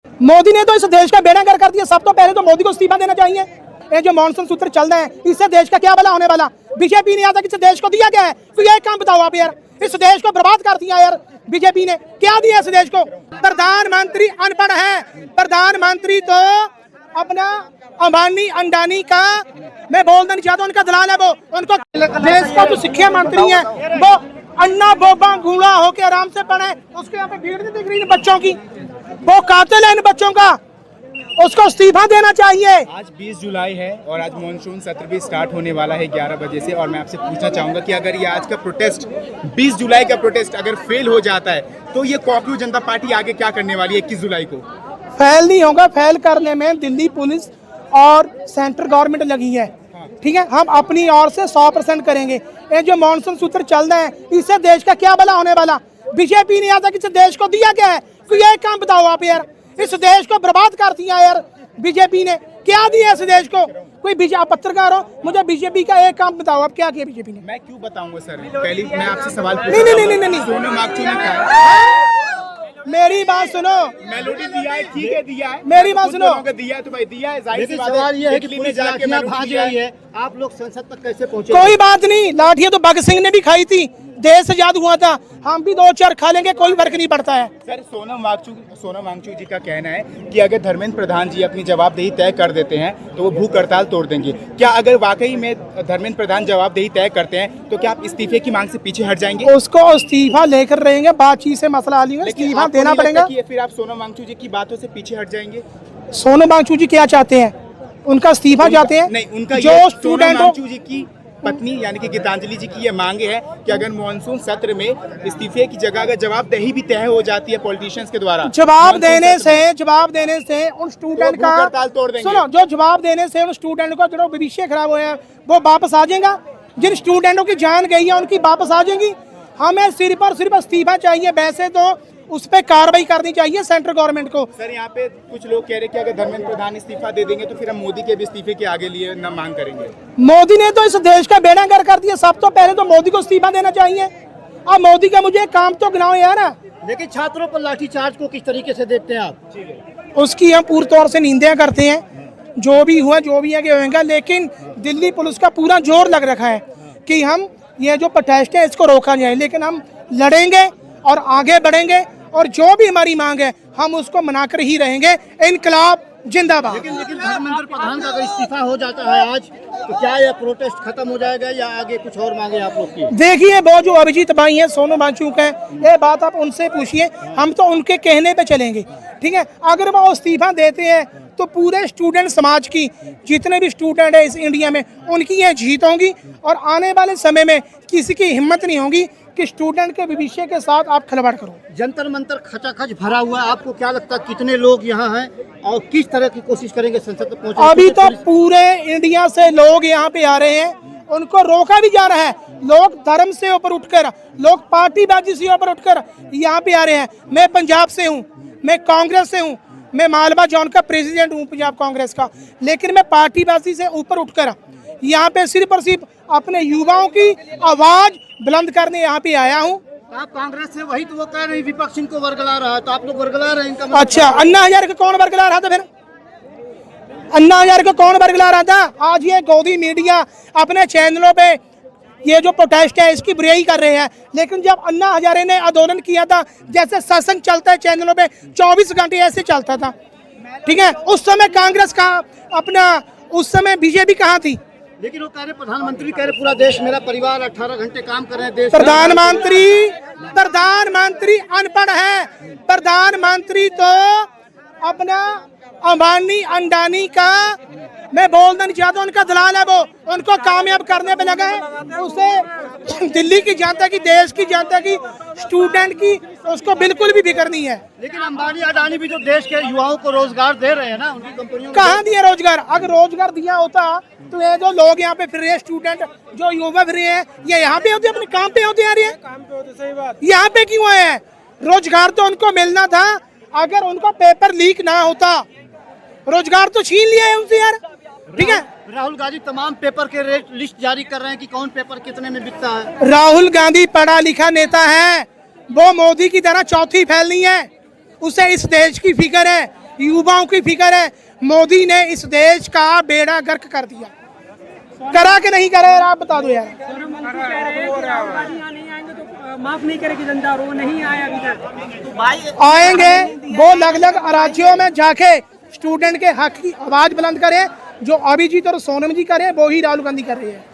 मोदी ने तो इस देश का बेड़ा गर्क कर दिया। सब तो पहले तो मोदी को इस्तीफा देना चाहिए। ये जो मॉनसून सूत्र चल रहे हैं, इससे देश का क्या भला होने वाला? बीजेपी ने आता कि इस देश को दिया क्या है? तो ये काम बताओ आप यार, इस देश को बर्बाद कर दिया यार बीजेपी ने। क्या दिया इस देश को? प्रधानमंत्री अनपढ़ है। प्रधानमंत्री तो अपना अंबानी अंडानी का, मैं बोलना नहीं चाहता, उनका दलाल है वो। उनको देश का जो शिक्षा मंत्री है वो अन्ना बोबा गूंगा होके आराम से पढ़े, उसके यहाँ पे भीड़ नहीं दिख रही बच्चों की। वो कातिल है इन बच्चों का, उसको इस्तीफा देना चाहिए। आज 20 जुलाई है और आज मॉनसून सत्र भी स्टार्ट होने वाला है 11 बजे से। और मैं आपसे पूछना चाहूंगा कि अगर ये आज का प्रोटेस्ट 20 जुलाई का प्रोटेस्ट अगर फेल हो जाता है तो ये कॉकरोच जनता पार्टी आगे क्या करने वाली है 21 जुलाई को? फेल नहीं होगा। फेल करने में दिल्ली पुलिस और सेंट्रल गवर्नमेंट लगी है, ठीक है। हम अपनी ओर से 100% करेंगे। ये जो मॉनसून सूत्र चल रहे हैं, इससे देश का क्या भला होने वाला? बीजेपी ने आता कि इस देश को दिया क्या है? तो ये काम बताओ आप यार, इस देश को बर्बाद कर दिया यार बीजेपी ने। क्या दिया इस देश को? कोई आप पत्रकार हो, मुझे बीजेपी का एक काम बताओ, आप क्या किया बीजेपी ने? मैं क्यों बताऊंगा सर? पहले मैं आपसे सवाल नहीं। सोनम वांगचुक ने कहा, मेरी बात सुनो। मेलोडी दिया है, ठीक है दिया है, मेरी बात सुनो। दिया है तो भाई दिया है। जाहिर सी बात सवाल ये है कि दिल्ली में पुलिस जाके लाठियां मेलोडी भाज दिया रही है, आप लोग संसद तक कैसे पहुंचे? कोई बात नहीं, लाठियां तो भगत सिंह ने भी खाई थी, देश आजाद हुआ था। हम भी 2-4 खा लेंगे, कोई फर्क नहीं पड़ता है। सर सोनम वांगचुक जी का कहना है कि अगर धर्मेंद्र प्रधान जी अपनी जवाबदेही तय कर देते हैं तो वो भूख हड़ताल तोड़ देंगे। क्या अगर वाकई में धर्मेंद्र प्रधान जवाबदेही तय करते हैं तो क्या आप इस्तीफे की मांग से पीछे हट जाएंगे? उसको इस्तीफा लेकर रहेंगे, बातचीत से मसला हल होगा, इस्तीफा देना पड़ेगा। फिर आप सोनम वांगचुक जी की बातों से पीछे हट जाएंगे? सोनम वांगचुक जी क्या चाहते हैं? उनका इस्तीफा चाहते हैं? नहीं, उनका जो स्टूडेंट वांगचुक जी की पत्नी यानी कि गीतांजलि जी की ये मांगे है कि अगर मॉनसून सत्र में इस्तीफे की जगह अगर जवाबदेही भी तय हो जाती है पॉलिटिशियंस के द्वारा, जवाब देने से उन स्टूडेंट का हड़ताल तोड़ देंगे। सुनो, जो जवाब देने से उन स्टूडेंट का जो भविष्य खराब हुआ है वो वापस आ जाएगा। जिन स्टूडेंटों की जान गई है उनकी वापस आ जाएगी। हमें सिर्फ और सिर्फ इस्तीफा चाहिए। वैसे तो उस पर कार्रवाई करनी चाहिए सेंट्रल गवर्नमेंट को। सर यहाँ पे कुछ लोग कह रहे हैं कि अगर धर्मेंद्र प्रधान इस्तीफा दे देंगे तो फिर हम मोदी के भी इस्तीफे के आगे लिए न मांग करेंगे। मोदी ने तो इस देश का बेड़ा गर्क कर दिया। सब तो पहले तो मोदी को इस्तीफा देना चाहिए। अब मोदी का मुझे काम तो गिनाओ यार। लेकिन छात्रों पर लाठीचार्ज को किस तरीके से देखते हैं आप? उसकी हम पूरी तौर से निंदा करते हैं। जो भी हुआ जो भी आगे होगा, लेकिन दिल्ली पुलिस का पूरा जोर लग रखा है कि हम ये जो प्रोटेस्ट है इसको रोका जाए। लेकिन हम लड़ेंगे और आगे बढ़ेंगे और जो भी हमारी मांग है हम उसको मनाकर ही रहेंगे। इनकलाब जिंदाबाद। लेकिन धर्मेंद्र प्रधान का अगर इस्तीफा हो जाता है आज तो क्या यह प्रोटेस्ट खत्म हो जाएगा या आगे कुछ और मांगे आप लोग की? देखिए, वो जो अभिजीत भाई हैं, सोनम वांगचुक हैं, ये बात आप उनसे पूछिए। हम तो उनके कहने पे चलेंगे, ठीक है। अगर वो इस्तीफा देते हैं तो पूरे स्टूडेंट समाज की, जितने भी स्टूडेंट है इस इंडिया में, उनकी ये जीत होगी। और आने वाले समय में किसी की हिम्मत नहीं होगी कि स्टूडेंट के भविष्य के साथ आप खिलवाड़ करो। जंतर मंतर खचाखच भरा हुआ है। आपको क्या लगता है कितने लोग यहाँ हैं और किस तरह की कोशिश करेंगे संसद तक पहुँचने? अभी तो पूरे इंडिया से लोग यहाँ पे आ रहे हैं, उनको रोका भी जा रहा है। लोग धर्म से ऊपर उठकर, लोग पार्टीबाजी से ऊपर उठकर यहाँ पे आ रहे हैं। मैं पंजाब से हूँ, मैं कांग्रेस से हूँ, मैं मालवा जोन का प्रेसिडेंट हूँ पंजाब कांग्रेस का। लेकिन मैं पार्टीबाजी से ऊपर उठकर यहाँ पे सिर्फ और सिर्फ अपने युवाओं की आवाज बुलंद करने यहाँ पे आया हूँ। आप कांग्रेस से, वही तो वो कह रहे हैं विपक्ष इनको वर्गला रहा है, तो आप लोग वर्गला रहे हैं इनका मतलब? अच्छा, अन्ना हजारे को कौन वर्गला रहा था? फिर अन्ना हजारे को कौन वर्गला रहा था? आज ये गोदी मीडिया अपने चैनलों पे ये जो प्रोटेस्ट है इसकी बुराई कर रहे हैं। लेकिन जब अन्ना हजारे ने आंदोलन किया था, जैसे सत्संग चलता है चैनलों पे 24 घंटे ऐसे चलता था, ठीक है, उस समय कांग्रेस का अपना, उस समय बीजेपी कहाँ थी? लेकिन वो कह रहे, प्रधानमंत्री कह रहे पूरा देश मेरा परिवार, 18 घंटे काम कर रहे हैं देश। प्रधानमंत्री अनपढ़ है। प्रधानमंत्री तो अपना अंबानी अंडानी का, मैं बोलना नहीं चाहता, उनका दलाल है वो। उनको कामयाब करने पे लगा है। उसे दिल्ली की जनता की, देश की जनता की, स्टूडेंट की उसको बिल्कुल भी फिक्र नहीं है। लेकिन अंबानी अडानी भी जो देश के युवाओं को रोजगार दे रहे हैं ना, उनकी कंपनियों कहाँ दिया रोजगार? अगर रोजगार दिया होता तो ये जो लोग यहाँ पे फिर रहे, स्टूडेंट जो युवा फिर रहे हैं, ये यहाँ पे होते, अपने काम पे होते आ रहे हैं। यहाँ पे क्यों आए हैं? रोजगार तो उनको मिलना था। अगर उनका पेपर लीक ना होता, रोजगार तो छीन लिया है उनसे यार, ठीक है। राहुल गांधी तमाम पेपर के रेट लिस्ट जारी कर रहे हैं कि कौन पेपर कितने में बिकता है। राहुल गांधी पढ़ा लिखा नेता है, वो मोदी की तरह चौथी फैलनी है। उसे इस देश की फिक्र है युवाओं की फिक्र है। मोदी ने इस देश का बेड़ा गर्क कर दिया। करा कि नहीं करा यार, आप बता दो यार। माफ नहीं करेगी जनता और वो नहीं आया अभी तक। आएंगे वो अलग अलग राज्यों में जाके स्टूडेंट के हक की आवाज बुलंद करें, जो अभिजीत और सोनम जी करे वो ही राहुल गांधी कर रहे हैं।